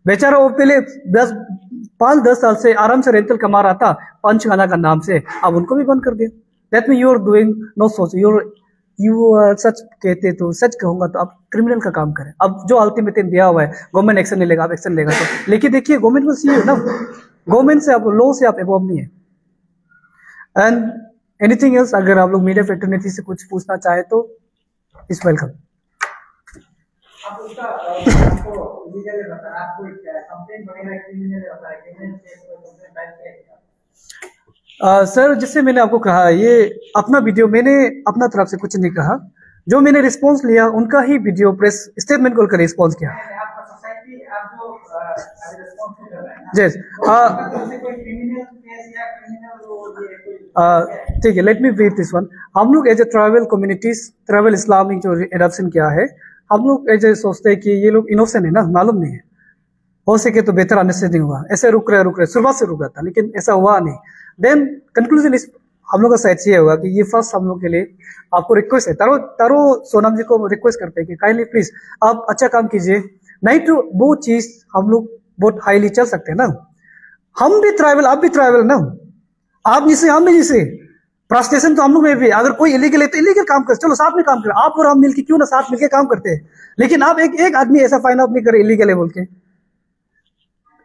बेचारा वो पहले 5-10 साल से आराम से रेंटल कमा रहा था पंचखाना का नाम से, अब उनको भी बंद कर दिया। That mean you are doing no सोच, यू आर सच कहते तो सच कहूंगा तो आप क्रिमिनल का काम करें। अब जो अल्टीमेटम दिया हुआ है, गवर्नमेंट एक्शन नहीं लेगा, आप एक्शन लेगा तो लेकिन देखिए गवर्नमेंट को सी ना, गवर्नमेंट से आप, लॉ से आप एबव नहीं है। एंड एनीथिंग एल्स, अगर आप लोग मीडिया फ्रेटर्निटी से कुछ पूछना चाहे तो इज वेलकम। सर जैसे मैंने आपको कहा, ये अपना वीडियो, मैंने अपना तरफ से कुछ नहीं कहा, जो मैंने रिस्पांस लिया उनका ही वीडियो प्रेस स्टेटमेंट को लेकर रिस्पांस किया। ठीक है, let me brief this one. हम लोग as a tribal communities, tribal Islamic जो एडॉप्शन किया है, हम लोग एज ए सोचते हैं कि ये लोग इनोसेंट है ना, मालूम नहीं है, हो सके तो बेहतर अंडरस्टैंडिंग हुआ, ऐसे रुक रहे शुरुआत से रुक रहा था, लेकिन ऐसा हुआ नहीं। देन कंक्लूजन इस हम लोग का साइड ये होगा कि ये फर्स्ट हम लोग के लिए आपको रिक्वेस्ट है, तारो सोनम जी को रिक्वेस्ट करते हैं कि काइंडली प्लीज आप अच्छा काम कीजिए, नहीं तो वो चीज हम लोग बहुत हाईली चल सकते हैं ना। हम भी ट्राइबल, आप भी ट्राइबल ना, आप जिसे हम भी जिसे, फ्रस्ट्रेशन तो हम लोग में भी। अगर कोई इलीगल है तो इलीगल काम कर, चलो साथ में काम करें, आप और हम मिलकर क्यों ना साथ मिलकर काम करते हैं। लेकिन आप एक आदमी ऐसा फाइंड आउट नहीं करे इलीगल है बोल के,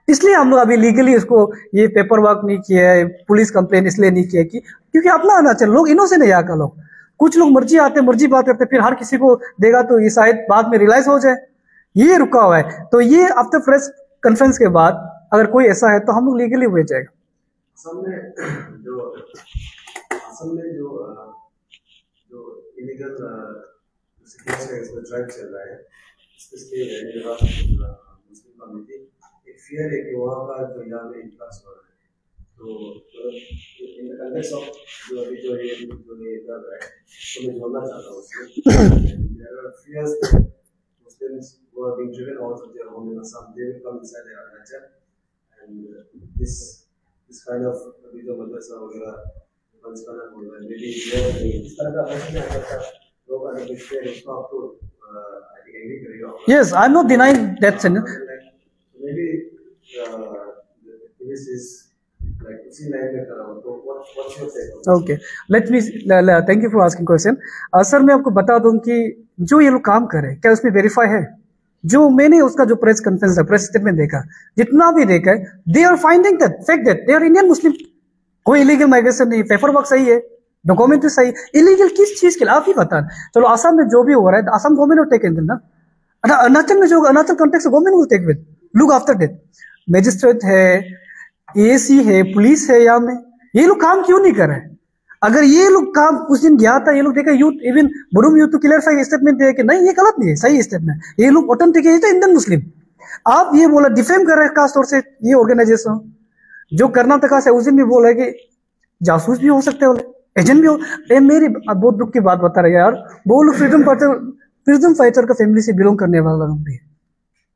इसलिए हम लोग अभी लीगली इसको ये पेपर वर्क नहीं किया है, पुलिस कंप्लेन इसलिए नहीं किया कि क्योंकि अपना आना चाहिए, लोग इनोसेंट है यहाँ का लोग। कुछ लोग मर्जी आते मर्जी बात करते, फिर हर किसी को देगा तो ये शायद बाद में रियलाइज हो जाए ये रुका हुआ है। तो ये आफ्टर प्रेस कॉन्फ्रेंस के बाद अगर कोई ऐसा है तो हम लोग लीगली हो जाएगा। असम में जो इलीगल ड्राइव चल रहा है, मुस्लिम कम्युनिटी एक फियर है कि वहाँ का जो यहाँ में इन्फ्लक्स हो रहा है, तो इन द कंटेक्स्ट ऑफ जो अभी जो ये कर रहा है, तो मैं जोड़ना चाहता हूँ उसमें। There are fears Muslims who are being driven out of their home in Assam, they will come inside their Arunachal, and this kind of अभी जो मदरसा वगैरह बंसवाना बोल रहा है, maybe इस तरह का ऐसा नहीं करता, लोग अगर कुछ करें उसको आपको I think agree करेगा। Yes, I'm not denying that sin. Maybe this is like उसी लाइन में करा हो, तो what's your take on this? Okay, let me thank you for asking question. Sir मैं आपको बता दूं कि जो ये लोग काम कर रहे हैं क्या उसमें वेरीफाई है? जो मैंने उसका जो प्रेस कॉन्फ्रेंस प्रेस स्टेटमेंट देखा, जितना भी देखा है, they are finding that fact that they are Indian Muslim. कोई इलीगल माइग्रेशन नहीं, पेपर वर्क सही है, डॉक्यूमेंट भी सही। इलीगल किस चीज के लिए आप ही बता। चलो असम में जो भी हो रहा है, Assam government will take it ना। अरुणाचल में जो Arunachal context government will take it, look after that. Magistrate है, एसी है, पुलिस है, यहाँ में ये लोग काम क्यों नहीं कर रहे हैं? अगर ये लोग काम उस दिन गया था, ये लोग देखा यूथ इवन बुरुम यूथ तो क्लियरफाई स्टेटमेंट दिया कि नहीं ये गलत नहीं है, सही स्टेटमेंट, ये लोग ऑथेंटिक है, तो इंडियन मुस्लिम। आप ये बोला डिफेम कर रहे हैं खास तौर से ये ऑर्गेनाइजेशन जो कर्नाटका से, उस दिन भी बोला कि जासूस भी हो सकते हो, एजेंट भी हो। मेरी बहुत दुख की बात बता रहे यार, वो लोग फ्रीडम फाइटर का फैमिली से बिलोंग करने वाला लोग भी है,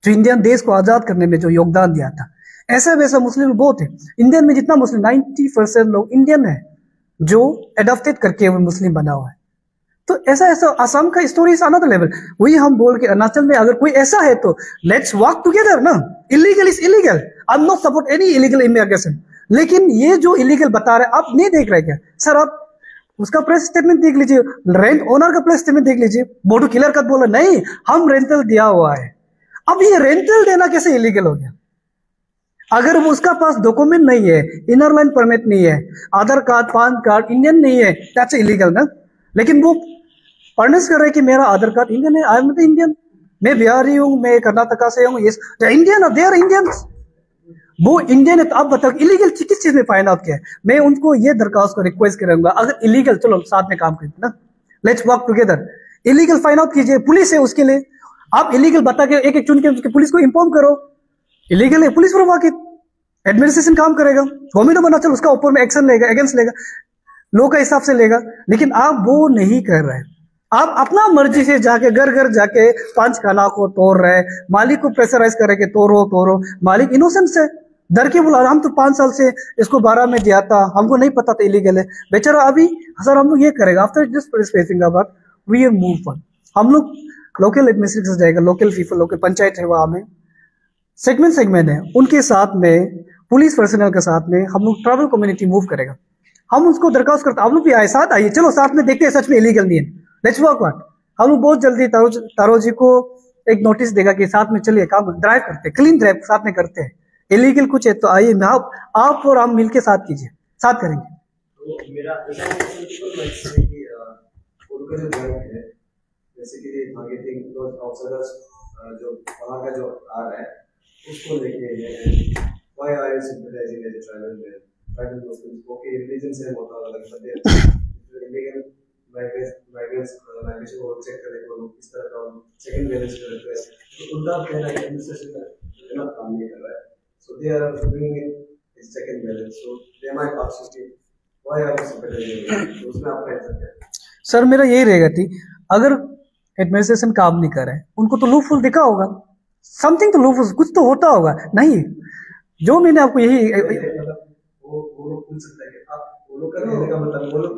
जो इंडियन देश को आजाद करने में जो योगदान दिया था। ऐसा वैसा मुस्लिम बहुत है इंडियन में, जितना मुस्लिम 90% लोग इंडियन है जो एडॉप्टेड करके वो मुस्लिम बना हुआ है। तो ऐसा असम का स्टोरी इज अनदर लेवल। वही हम बोल के अरुणाचल में अगर कोई ऐसा है तो लेट्स वर्क टुगेदर ना। Illegal is illegal, I am not support any illegal immigration, लेकिन ये जो इलीगल बता रहे आप नहीं देख रहे क्या सर? आप उसका प्रेस स्टेटमेंट देख लीजिए, रेंट ओनर का प्रेस स्टेटमेंट देख लीजिए, बोडो क्लियर कट बोला नहीं हम रेंटल दिया हुआ है। अब ये रेंटल देना कैसे इलीगल हो गया? अगर वो उसका पास डॉक्यूमेंट नहीं है, इनर लाइन परमिट नहीं है, आधार कार्ड पैन कार्ड इंडियन नहीं है, दैट्स इलीगल ना। लेकिन वो फर्नेस कर रहे हैं कि मेरा आधार कार्ड इंडियन है, आई एम इंडियन, मैं बिहारी हूँ, मैं कर्नाटका से हूँ, ये इंडियन दे आर इंडियंस। वो इंडियन है तो आप बताओ इलीगल किस चीज में फाइंड आउट किया है? मैं उनको ये दरखास्त को रिक्वेस्ट करूंगा, अगर इलीगल चलो साथ में काम करते ना, let's work together. Illegal find out कीजिए, पुलिस है उसके लिए। आप इलीगल बता के एक चुन के पुलिस को इन्फॉर्म करो, इलीगल है, पुलिस पर वाकिफ, एडमिनिस्ट्रेशन काम करेगा, गवर्नमेंट बना चल उसका ऊपर में एक्शन लेगा, अगेंस्ट लेगा, लो का हिसाब से लेगा। लेकिन आप वो नहीं कर रहे, आप अपना मर्जी से जाके घर घर जाके पंच खाना को तोड़ रहे, मालिक को प्रेशराइज करे के तोड़ो। मालिक इनोसेंट से डर के बोला हम तो 5 साल से इसको 12 में दिया था, हमको नहीं पता था इलीगल है बेचारा। अभी सर हम लोग ये करेगा after this spacing about we move on. हम लोग लोकल एडमिनिस्ट्रेशन जाएगा, लोकल पीपल, लोकल पंचायत है वहां में सेगमेंट है, उनके साथ में पुलिस पर्सनल के साथ में हम लोग ट्राइबल कम्युनिटी मूव करेगा। हम उसको दरखास्त करते आप लोग भी आए, साथ आइए, चलो साथ में देखते हैं सच में इलीगल नहीं है, लेट्स वर्क वर्क। हम लोग बहुत जल्दी तारो जी को एक नोटिस देगा कि साथ में चलिए काम ड्राइव करते, क्लीन ड्राइव साथ में करते हैं। इलीगल कुछ है तो आइए, आप और हम मिलके साथ कीजिए, साथ करेंगे। तो मेरा बेसिकली टारगेटिंग दोस आउटसाइडर्स जो वहाँ का जो आ रहा है उसको लेके है। Why are you सिंपलाइजिंग as a tribal Muslims? Okay religion से बहुत अलग है, इलीगल माइग्रेशन को चेक करें तो इस तरह का सेकंड बैलेंस करते हैं, तो उनका कहना है एडमिनिस्ट्रेशन का काम नहीं कर रहा है, सो they are doing it is second balance, so they might ask you why are you सिंपलाइजिंग? तो उसमें आपका आंसर क्या है? सर मेरा यही रहेगा थी, अगर एडमिनिस्ट्रेशन काम नहीं कर रहा है, उनको तो लूपहोल दिखा होगा, समथिंग तो लूपहोल कुछ तो होता होगा। नहीं, जो मैंने आपको यही वो लोग पूछ सकते हैं कि आप वो लोग का कहने का मतलब वो लोग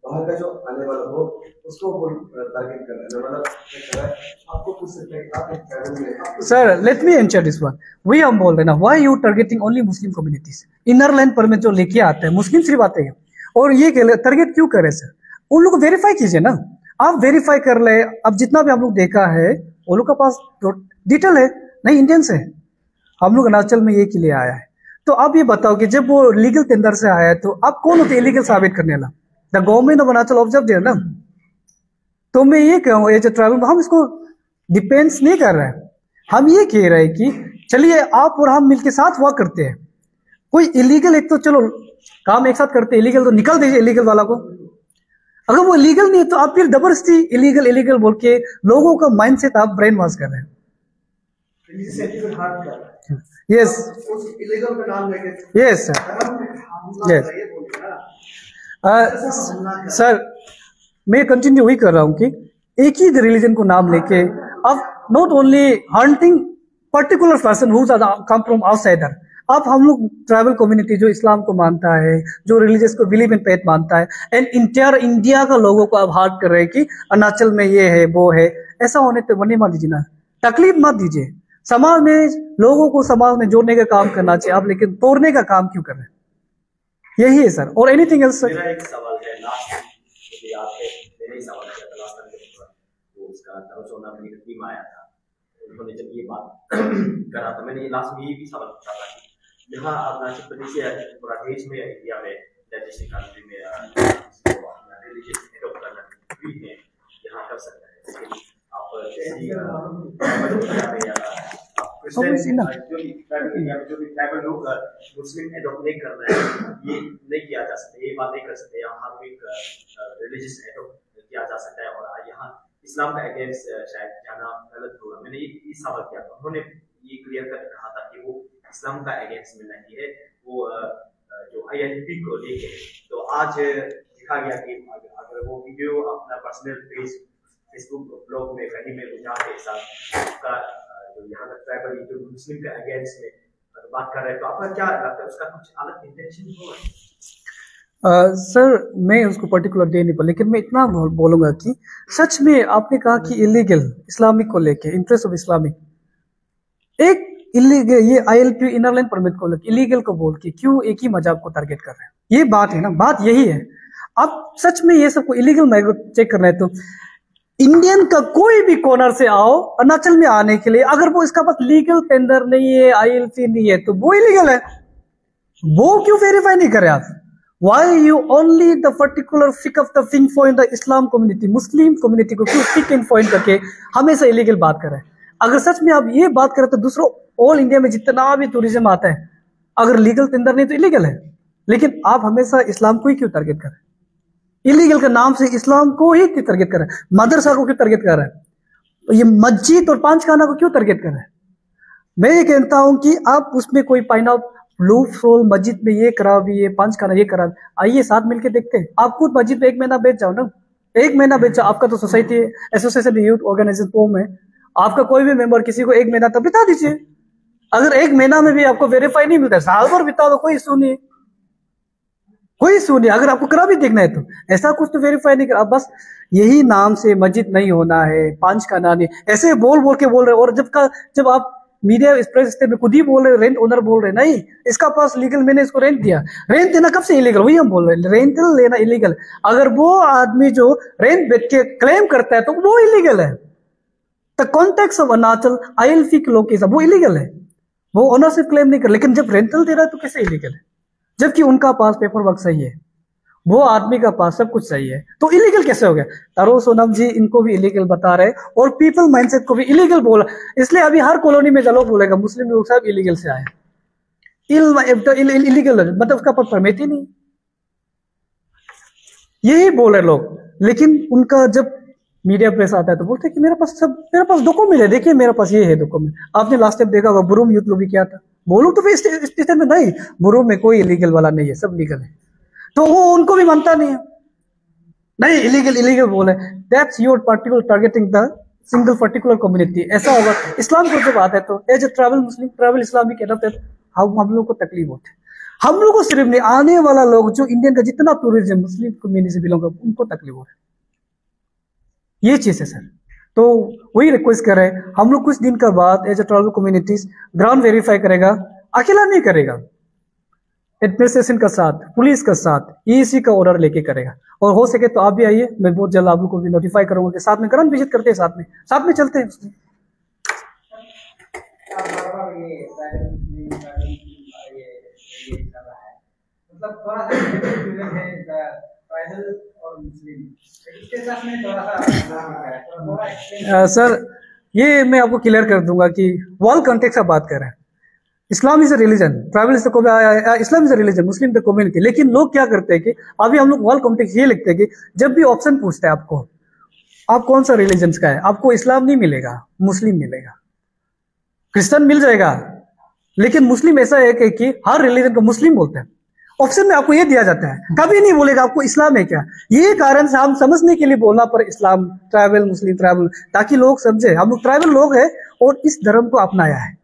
बाहर का जो आने वाला हो उसको टारगेट कर रहे हैं, मतलब आपको पूछ सकते हैं कि आप एक ट्राइबल में। Sir let me answer this one. वही हम बोल रहे हैं ना, why you targeting only Muslim communities? Inner line permit जो लेके आते हैं मुस्लिम सिर्फ आते हैं, और ये टारगेट क्यों करे सर? उन लोग को वेरीफाई कीजिए ना, आप वेरीफाई कर ले। अब जितना भी हम लोग देखा है वो लोग का पास डिटेल है, नहीं इंडियंस है, हम लोग अरुणाचल में ये के लिए आया है। तो आप ये बताओ कि जब वो लीगल टेंडर से आया है तो आप कौन होते इलीगल साबित करने वाला? The government of Arunachal observe there ना। तो मैं ये कहूँ एज ए ट्रैवल हम इसको डिपेंड्स नहीं कर रहे हैं, हम ये कह रहे हैं कि चलिए आप और हम मिलके साथ वर्क करते हैं। कोई इलीगल एक तो चलो काम एक साथ करते हैं, इलीगल तो निकल दीजिए इलीगल वाला को। अगर वो इलीगल नहीं है तो आप फिर जबरदस्ती इलीगल इलीगल बोल के लोगों का माइंडसेट आप ब्रेन वॉश कर रहे हैं। यस इलीगल का नाम लेके यस यस सर, मैं कंटिन्यू वही कर रहा हूं कि एक ही रिलीजन को नाम लेके अब not only hunting particular person who come from outsider, अब हम लोग ट्राइबल कम्युनिटी जो इस्लाम को मानता है, जो रिलीजियस को बिलीव इन फेथ मानता है, एंड इंटायर इंडिया का लोगों को अब हार्ट कर रहे हैं कि अरुणाचल में ये है वो है। ऐसा होने तो बने मत दीजिए ना, तकलीफ मत दीजिए। समाज में लोगों को समाज में जोड़ने का काम करना चाहिए आप, लेकिन तोड़ने का काम क्यों कर रहे हैं? यही है सर। और एनीथिंग एल्स सर? मेरा एक सवाल है लास्ट मुझे याद है, मैंने ही सवाल किया था लास्ट टाइम जब वो उसका दरसोना अपनी टीम आया था, उन्होंने जब ये बात करा था, मैंने ये लास्ट में ये भी सवाल पूछा था कि यहाँ अरुणाचल प्रदेश या पूरा देश में इंडिया में जैसे कंट्री में रिलीजियस एडॉप्ट करना भी है, यहाँ कर सकता है। लेकिन आप जो भी ट्राइबल लोग मुस्लिम एडॉप्ट नहीं कर रहे हैं, ये नहीं किया जा सकता, ये बात नहीं कर सकते। यहाँ हर एक रिलीजियस एडॉप्ट किया जा सकता है और यहाँ इस्लाम का अगेंस्ट शायद जाना गलत होगा। मैंने ये सवाल किया था, उन्होंने ये क्लियर कर कहा था कि वो इस्लाम का अगेंस्ट में नहीं है, वो जो ILP को लेके। तो आज देखा गया कि अगर वो वीडियो अपना पर्सनल पेज फेसबुक ब्लॉग में कहीं में बुझा के साथ आपका जो यहाँ का ट्राइबल जो मुस्लिम का अगेंस्ट में बात कर रहे हैं, तो आपका क्या लगता है उसका कुछ अलग इंटेंशन होगा? सर मैं उसको पर्टिकुलर दे नहीं पा, लेकिन मैं इतना बोलूंगा कि सच में आपने कहा कि इलीगल इस्लामिक को लेके इंटरेस्ट ऑफ इस्लामिक, एक इलीगल ये ILP इनर लाइन परमिट को लेके इलीगल को बोल के क्यों एक ही मजहब को टारगेट कर रहे हैं? ये बात है ना, बात यही है। अब सच में ये सबको इलीगल चेक करना है तो इंडियन का कोई भी कॉर्नर से आओ अरुणाचल में आने के लिए, अगर वो इसका पास लीगल टेंडर नहीं है, ILP नहीं है, तो वो इलीगल है। वो क्यों वेरीफाई नहीं करे आप? Why you only the particular pick of the thing for in the Islam community, Muslim community को क्यों पिक एंड पॉइंट करके हमेशा इलीगल बात कर रहे हैं? अगर सच में आप ये बात करें तो दूसरों ऑल इंडिया में जितना भी टूरिज्म आता है, अगर लीगल टेंडर नहीं तो इलीगल है, लेकिन आप हमेशा इस्लाम को ही क्यों टारगेट कर रहे हैं? इलीगल के नाम से इस्लाम को ही क्यों टारगेट कर रहे हैं? मदरसा को क्यों टारगेट कर रहे हैं? ये मस्जिद और पांचखाना को क्यों टारगेट कर रहे हैं? मैं ये कहता हूं कि आप उसमें कोई पाइन ऑफ लूप होल मस्जिद में ये करा भी है, पांचखाना ये करा, आइए साथ मिलके देखते हैं। आप खुद मस्जिद में 1 महीना बैठ जाओ ना, 1 महीना बैठ जाओ। आपका तो society association youth organisation form है, आपका कोई भी मेंबर किसी को 1 महीना तक बिता दीजिए। अगर 1 महीना में भी आपको वेरीफाई नहीं मिलता, साल भर बिता दो, कोई इशू नहीं, कोई इशू नहीं। अगर आपको करा भी देखना है तो ऐसा कुछ तो वेरीफाई नहीं करा, बस यही नाम से मस्जिद नहीं होना है, पांचखाना नहीं, ऐसे बोल बोल के बोल रहे। और जब आप मीडिया एक्सप्रेस में खुद ही बोल रहे, रेंट ओनर बोल रहे नहीं इसका पास लीगल, मैंने इसको रेंट दिया। रेंट देना कब से इलीगल? वही हम बोल रहे हैं, रेंटल लेना इलीगल। अगर वो आदमी जो रेंट बेच के क्लेम करता है तो वो इलीगल है। The context of Arunachal ILP के लोग वो इलीगल है, वो ओनरशिप क्लेम नहीं कर। लेकिन जब रेंटल दे रहा है तो कैसे इलीगल है? जबकि उनका पास पेपर वर्क सही है, वो आदमी का पास सब कुछ सही है, तो इलीगल कैसे हो गया? तारो सोनम जी इनको भी इलीगल बता रहे और पीपल माइंडसेट को भी इलीगल बोला। इसलिए अभी हर कॉलोनी में लोग बोलेगा मुस्लिम लोग सब इलीगल से आए, इलीगल मतलब उसका पास परमिट ही नहीं, यही बोले लोग। लेकिन उनका जब मीडिया प्रेस आता है तो बोलते कि मेरे पास डॉक्यूमेंट है, देखिए मेरे पास ये है डॉक्यूमेंट। आपने लास्ट टाइम देखा होगा बुरूम यूथ लोग भी क्या था, बोलो तो फिर में नहीं, बुरूम में कोई इलीगल वाला नहीं है, सब लीगल है। तो वो उनको भी मानता नहीं है, नहीं इलीगल बोले। That's your particular targeting the single particular community. ऐसा होगा इस्लाम को जब आता है तो as a travel Muslim travel Islamic हम लोग को तकलीफ होती है। हम लोग को सिर्फ नहीं, आने वाला लोग जो इंडियन का जितना टूरिज्म मुस्लिम कम्युनिटी से बिलोंग करता उनको तकलीफ हो रही है। ये चीज है सर। तो वही रिक्वेस्ट कर रहे हैं हम लोग, कुछ दिन का बाद as a tribal communities ground verify करेगा, अकेला नहीं करेगा, एडमिनिस्ट्रेशन का साथ, पुलिस का साथ, EC का ऑर्डर लेके करेगा। और हो सके तो आप भी आइए, मैं बहुत जल्द आप लोग को भी नोटिफाई करूंगा कि साथ में ग्राउंड विजिट करते हैं, साथ में चलते हैं उसमें। आप बार-बार ये ट्राइबल मुस्लिम ये कर रहा है, मतलब थोड़ा सा डिफरेंस है ट्राइबल और मुस्लिम, इसके साथ में थोड़ा सा थोड़ा एक्सप्लेन। सर ये मैं आपको क्लियर कर दूंगा कि वर्ल्ड कॉन्टेक्स्ट का बात कर रहे हैं। Islam is a religion, tribal is Islam is a religion, Muslim the community. लेकिन लोग क्या करते हैं कि अभी हम लोग वर्ल्ड कॉन्टेक्स्ट ये लिखते हैं कि जब भी ऑप्शन पूछते हैं आपको, आप कौन सा रिलीजन का है, आपको इस्लाम नहीं मिलेगा, मुस्लिम मिलेगा, क्रिश्चियन मिल जाएगा, लेकिन मुस्लिम ऐसा है कि हर रिलीजन को मुस्लिम बोलते हैं। ऑप्शन में आपको ये दिया जाता है, कभी नहीं बोलेगा आपको इस्लाम है क्या। ये कारण से हम समझने के लिए बोलना पर इस्लाम, ट्राइबल, मुस्लिम, ट्राइबल, ताकि लोग समझे हम लोग ट्राइबल लोग हैं और इस धर्म को अपनाया है,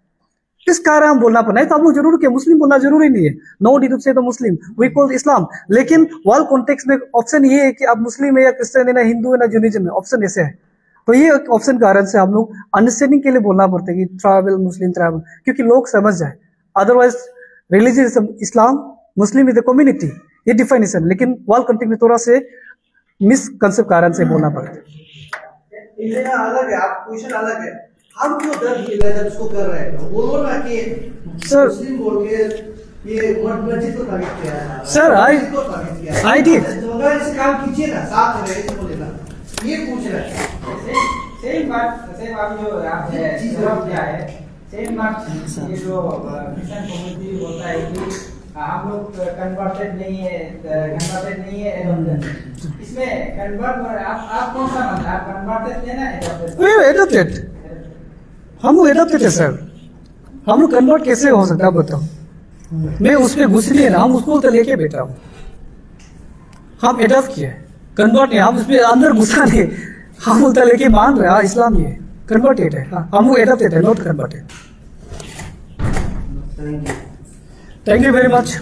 इस कारण हम बोलना पड़ना है। तो हम लोग जरूर क्या मुस्लिम बोलना जरूरी नहीं है, नो डी से तो मुस्लिम वी कॉल इस्लाम। लेकिन वर्ल्ड कॉन्टेक्स्ट में ऑप्शन ये है कि आप मुस्लिम है या क्रिश्चियन है, ना हिंदू है, ना जूनिज्म है, ऑप्शन ऐसे है। तो ये ऑप्शन कारण से हम लोग अंडरस्टैंडिंग के लिए बोलना पड़ता है कि ट्राइबल, मुस्लिम, ट्राइबल, क्योंकि लोग समझ जाए। Otherwise religion Islam, Muslim is the community, ये डिफाइनेशन, लेकिन वर्ल्ड कॉन्टेक्स्ट में थोड़ा से मिसकंसेप्ट कारण से बोलना पड़ता है। इंडिया अलग है, आप क्वेश्चन अलग है, हम क्यों दर्द मिला जब उसको कर रहे हैं, बोलो ना कि सर मुस्लिम बोल के ये मस्जिद को तारीफ किया है सर, आई डिड इस काम कीजिए ना, साथ रहे तो बोले ना, ये पूछ रहे हैं। सेम बात जो आपने जवाब दिया है, सेम बात ये जो क्रिश्चियन कम्युनिटी बोलता है कि हम लोग कन्वर्टेड नहीं है, एडॉप्टेड। इसमें कन्वर्ट आप कौन सा मानते हैं, आप कन्वर्टेड है ना एडॉप्टेड? हम लोग एडॉप्टेड है सर, हम लोग कन्वर्ट कैसे हो सकता है आप बताओ। मैं उसमें घुस नहीं है ना, हम उसको तो लेके बैठा हूँ, हम एडॉप्ट किए, कन्वर्ट नहीं, हम उसमें अंदर घुसा नहीं, हम उल्टा लेके मान रहे हैं इस्लाम ये कन्वर्टेड है, हम लोग एडॉप्टेड है, not converted. Thank you very much.